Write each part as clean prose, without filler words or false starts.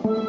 Okay,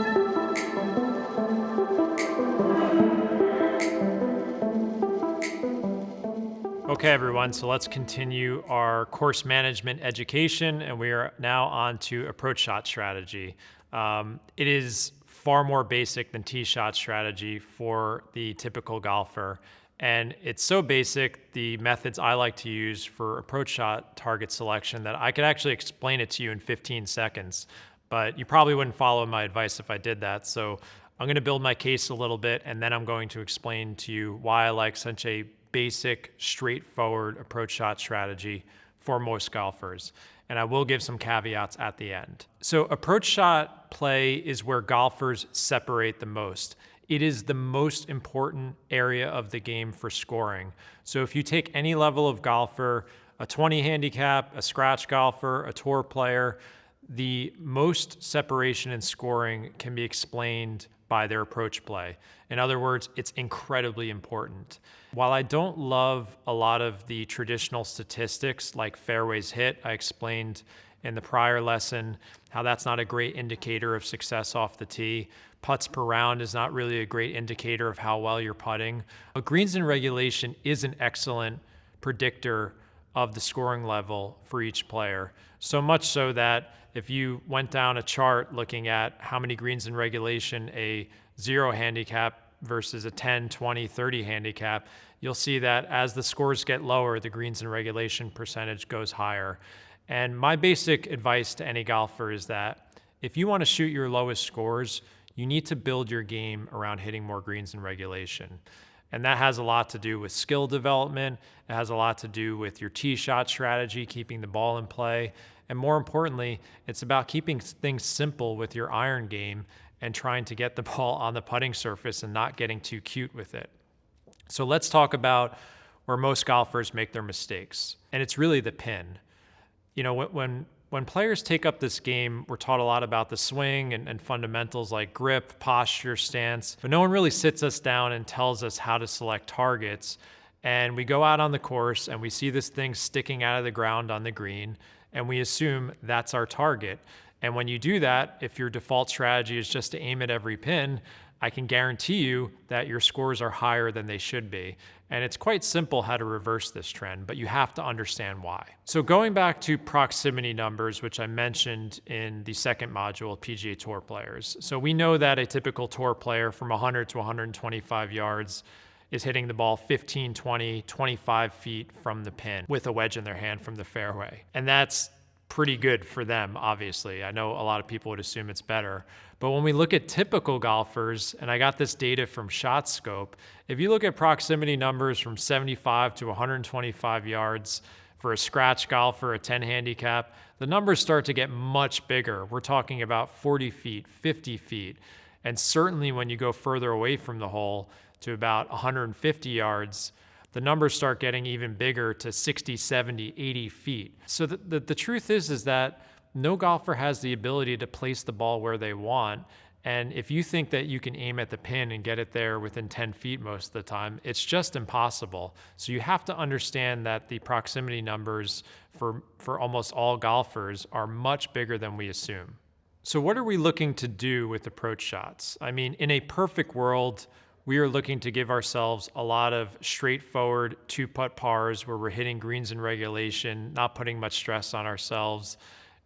everyone, so let's continue our course management education, and we are now on to approach shot strategy. It is far more basic than tee shot strategy for the typical golfer, and it's so basic, the methods I like to use for approach shot target selection, that I could actually explain it to you in 15 seconds, but you probably wouldn't follow my advice if I did that. So I'm going to build my case a little bit, and then I'm going to explain to you why I like such a basic, straightforward approach shot strategy for most golfers. And I will give some caveats at the end. So approach shot play is where golfers separate the most. It is the most important area of the game for scoring. So if you take any level of golfer, a 20 handicap, a scratch golfer, a tour player, the most separation in scoring can be explained by their approach play. In other words, it's incredibly important. While I don't love a lot of the traditional statistics like fairways hit, I explained in the prior lesson how that's not a great indicator of success off the tee. Putts per round is not really a great indicator of how well you're putting. But greens in regulation is an excellent predictor of the scoring level for each player. So much so that if you went down a chart looking at how many greens in regulation a 0 handicap versus a 10, 20, 30 handicap, you'll see that as the scores get lower, the greens in regulation percentage goes higher. And my basic advice to any golfer is that if you want to shoot your lowest scores, you need to build your game around hitting more greens in regulation. And that has a lot to do with skill development. It has a lot to do with your tee shot strategy, keeping the ball in play. And more importantly, it's about keeping things simple with your iron game and trying to get the ball on the putting surface and not getting too cute with it. So let's talk about where most golfers make their mistakes. And it's really the pin. You know, when players take up this game, we're taught a lot about the swing and fundamentals like grip, posture, stance, but no one really sits us down and tells us how to select targets. And we go out on the course and we see this thing sticking out of the ground on the green, and we assume that's our target. And when you do that, if your default strategy is just to aim at every pin, I can guarantee you that your scores are higher than they should be. And it's quite simple how to reverse this trend, but you have to understand why. So going back to proximity numbers, which I mentioned in the second module, PGA Tour players. So we know that a typical tour player from 100 to 125 yards is hitting the ball 15, 20, 25 feet from the pin with a wedge in their hand from the fairway. And that's pretty good for them, obviously. I know a lot of people would assume it's better. But when we look at typical golfers, and I got this data from ShotScope, if you look at proximity numbers from 75 to 125 yards for a scratch golfer, a 10 handicap, the numbers start to get much bigger. We're talking about 40 feet, 50 feet. And certainly when you go further away from the hole to about 150 yards, the numbers start getting even bigger to 60, 70, 80 feet. So the truth is that no golfer has the ability to place the ball where they want. And if you think that you can aim at the pin and get it there within 10 feet most of the time, it's just impossible. So you have to understand that the proximity numbers for almost all golfers are much bigger than we assume. So what are we looking to do with approach shots? I mean, in a perfect world, we are looking to give ourselves a lot of straightforward two-putt pars where we're hitting greens in regulation, not putting much stress on ourselves.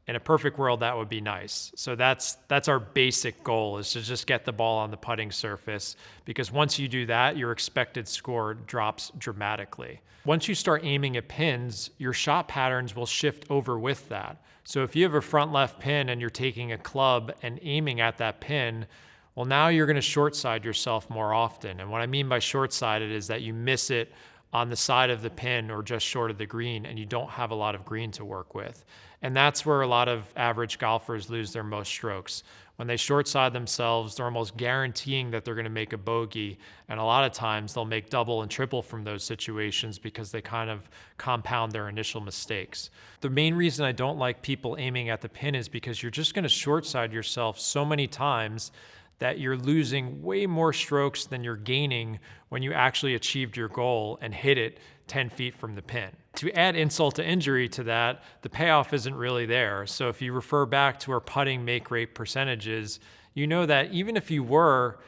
In a perfect world, that would be nice. So that's our basic goal, is to just get the ball on the putting surface, because once you do that, your expected score drops dramatically. Once you start aiming at pins, your shot patterns will shift over with that. So if you have a front left pin and you're taking a club and aiming at that pin, well, now you're going to short side yourself more often. And what I mean by short sided is that you miss it on the side of the pin or just short of the green, and you don't have a lot of green to work with. And that's where a lot of average golfers lose their most strokes. When they short side themselves, they're almost guaranteeing that they're going to make a bogey. And a lot of times they'll make double and triple from those situations because they kind of compound their initial mistakes. The main reason I don't like people aiming at the pin is because you're just going to short side yourself so many times that you're losing way more strokes than you're gaining when you actually achieved your goal and hit it 10 feet from the pin. To add insult to injury to that, the payoff isn't really there. So if you refer back to our putting make rate percentages, you know that even if you were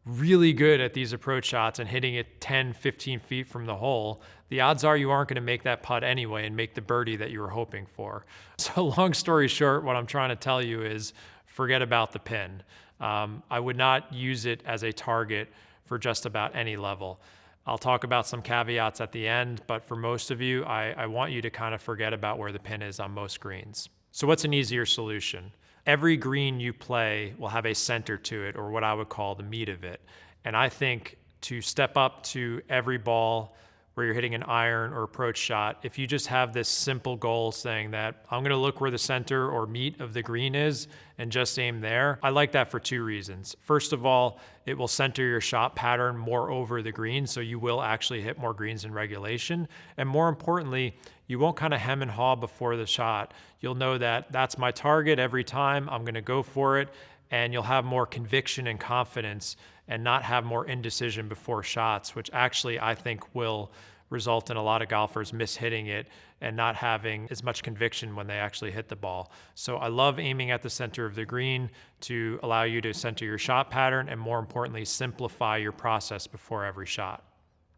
really good at these approach shots and hitting it 10, 15 feet from the hole, the odds are you aren't going to make that putt anyway and make the birdie that you were hoping for. So long story short, what I'm trying to tell you is forget about the pin. I would not use it as a target for just about any level. I'll talk about some caveats at the end, but for most of you, I want you to kind of forget about where the pin is on most greens. So what's an easier solution? Every green you play will have a center to it, or what I would call the meat of it. And I think to step up to every ball where you're hitting an iron or approach shot, if you just have this simple goal saying that I'm going to look where the center or meat of the green is and just aim there, I like that for two reasons. First of all, it will center your shot pattern more over the green, so you will actually hit more greens in regulation. And more importantly, you won't kind of hem and haw before the shot. You'll know that that's my target every time, I'm going to go for it, and you'll have more conviction and confidence and not have more indecision before shots, which actually I think will result in a lot of golfers mishitting it and not having as much conviction when they actually hit the ball. So I love aiming at the center of the green to allow you to center your shot pattern and, more importantly, simplify your process before every shot.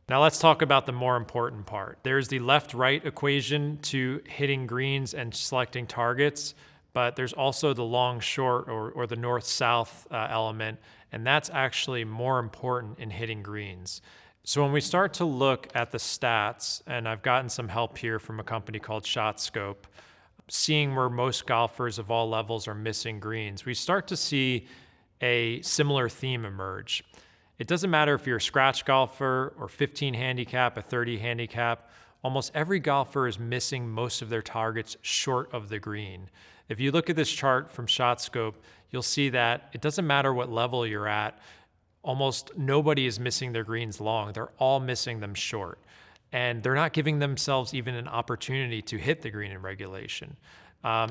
Now let's talk about the more important part. There's the left-right equation to hitting greens and selecting targets, but there's also the long-short or the north-south element, and that's actually more important in hitting greens. So when we start to look at the stats, and I've gotten some help here from a company called ShotScope, seeing where most golfers of all levels are missing greens, we start to see a similar theme emerge. It doesn't matter if you're a scratch golfer or 15 handicap, a 30 handicap, almost every golfer is missing most of their targets short of the green. If you look at this chart from ShotScope, you'll see that it doesn't matter what level you're at, almost nobody is missing their greens long. They're all missing them short. And they're not giving themselves even an opportunity to hit the green in regulation.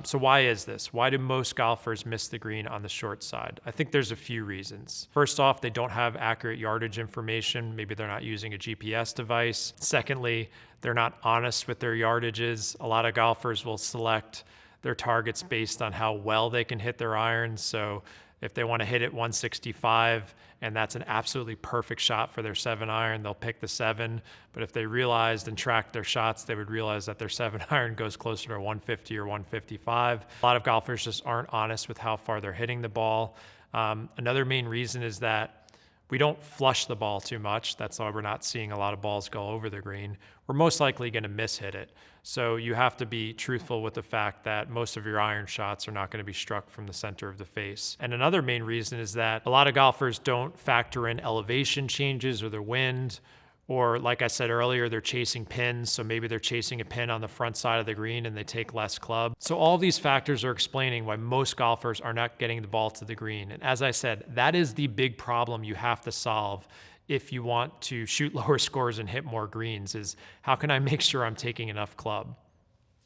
So why is this? Why do most golfers miss the green on the short side? I think there's a few reasons. First off, they don't have accurate yardage information. Maybe they're not using a GPS device. Secondly, they're not honest with their yardages. A lot of golfers will select their targets based on how well they can hit their irons. So if they want to hit it 165 and that's an absolutely perfect shot for their 7-iron, they'll pick the 7. But if they realized and tracked their shots, they would realize that their 7-iron goes closer to 150 or 155. A lot of golfers just aren't honest with how far they're hitting the ball. Another main reason is that we don't flush the ball too much. That's why we're not seeing a lot of balls go over the green. We're most likely going to miss-hit it. So you have to be truthful with the fact that most of your iron shots are not going to be struck from the center of the face. And another main reason is that a lot of golfers don't factor in elevation changes or the wind, or like I said earlier, they're chasing pins. So maybe they're chasing a pin on the front side of the green and they take less club. So all these factors are explaining why most golfers are not getting the ball to the green. And as I said, that is the big problem you have to solve if you want to shoot lower scores and hit more greens, is how can I make sure I'm taking enough club?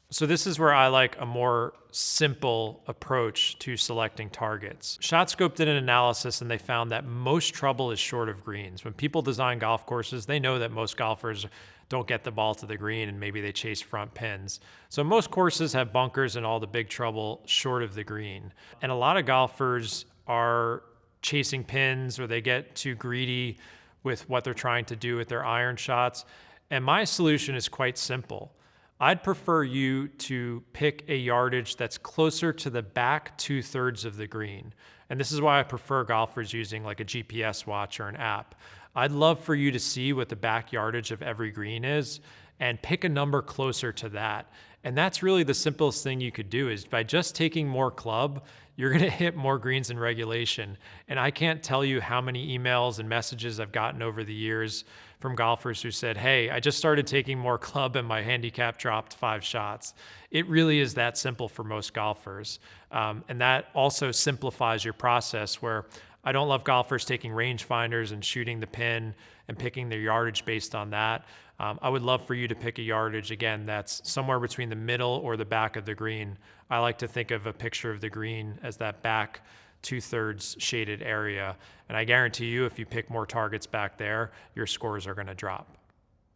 So this is where I like a more simple approach to selecting targets. ShotScope did an analysis and they found that most trouble is short of greens. When people design golf courses, they know that most golfers don't get the ball to the green and maybe they chase front pins. So most courses have bunkers and all the big trouble short of the green. And a lot of golfers are chasing pins or they get too greedy with what they're trying to do with their iron shots. And my solution is quite simple. I'd prefer you to pick a yardage that's closer to the back 2/3 of the green. And this is why I prefer golfers using like a GPS watch or an app. I'd love for you to see what the back yardage of every green is and pick a number closer to that. And that's really the simplest thing you could do, is by just taking more club, you're going to hit more greens in regulation. And I can't tell you how many emails and messages I've gotten over the years from golfers who said, hey, I just started taking more club and my handicap dropped 5 shots. It really is that simple for most golfers. And that also simplifies your process, where I don't love golfers taking rangefinders and shooting the pin and picking their yardage based on that. I would love for you to pick a yardage, again, that's somewhere between the middle or the back of the green. I like to think of a picture of the green as that back 2/3 shaded area. And I guarantee you, if you pick more targets back there, your scores are going to drop.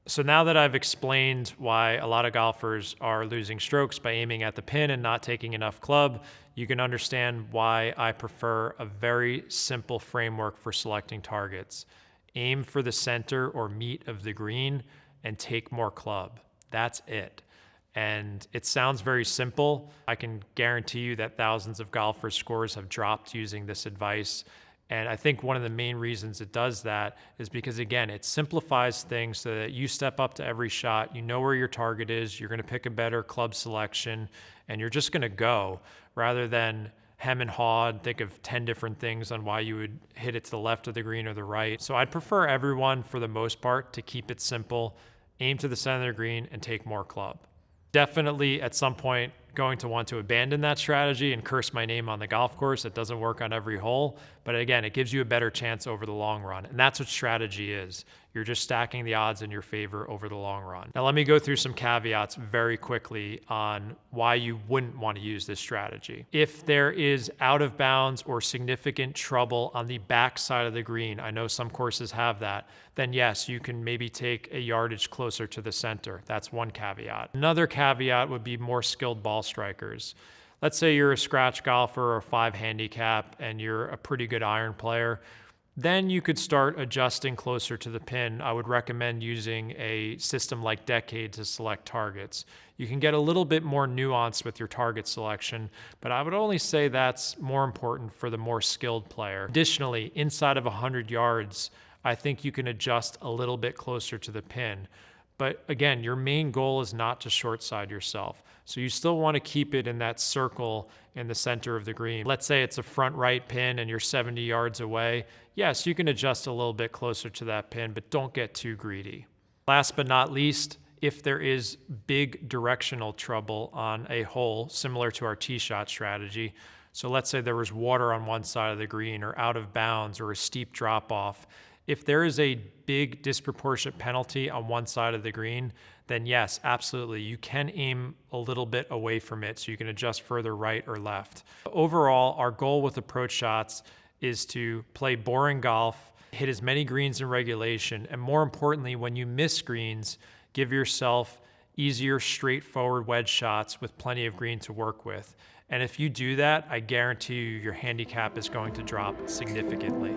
So now that I've explained why a lot of golfers are losing strokes by aiming at the pin and not taking enough club, you can understand why I prefer a very simple framework for selecting targets. Aim for the center or meat of the green and take more club. That's it. And it sounds very simple. I can guarantee you that thousands of golfers' scores have dropped using this advice. And I think one of the main reasons it does that is because, again, it simplifies things so that you step up to every shot, you know where your target is, you're going to pick a better club selection, and you're just going to go rather than hem and haw and think of 10 different things on why you would hit it to the left of the green or the right. So I'd prefer everyone, for the most part, to keep it simple, aim to the center of the green, and take more club. Definitely at some point going to want to abandon that strategy and curse my name on the golf course. It doesn't work on every hole, but again, it gives you a better chance over the long run. And that's what strategy is. You're just stacking the odds in your favor over the long run. Now, let me go through some caveats very quickly on why you wouldn't want to use this strategy. If there is out of bounds or significant trouble on the back side of the green, I know some courses have that, then yes, you can maybe take a yardage closer to the center. That's one caveat. Another caveat would be more skilled ball strikers. Let's say you're a scratch golfer or a 5 handicap and you're a pretty good iron player. Then you could start adjusting closer to the pin. I would recommend using a system like Decade to select targets. You can get a little bit more nuance with your target selection, but I would only say that's more important for the more skilled player. Additionally, inside of 100 yards, I think you can adjust a little bit closer to the pin. But again, your main goal is not to short side yourself. So you still want to keep it in that circle in the center of the green. Let's say it's a front right pin and you're 70 yards away. Yes, you can adjust a little bit closer to that pin, but don't get too greedy. Last but not least, if there is big directional trouble on a hole, similar to our tee shot strategy, so let's say there was water on one side of the green or out of bounds or a steep drop off, if there is a big disproportionate penalty on one side of the green, then yes, absolutely, you can aim a little bit away from it so you can adjust further right or left. Overall, our goal with approach shots is to play boring golf, hit as many greens in regulation, and more importantly, when you miss greens, give yourself easier, straightforward wedge shots with plenty of green to work with. And if you do that, I guarantee you your handicap is going to drop significantly.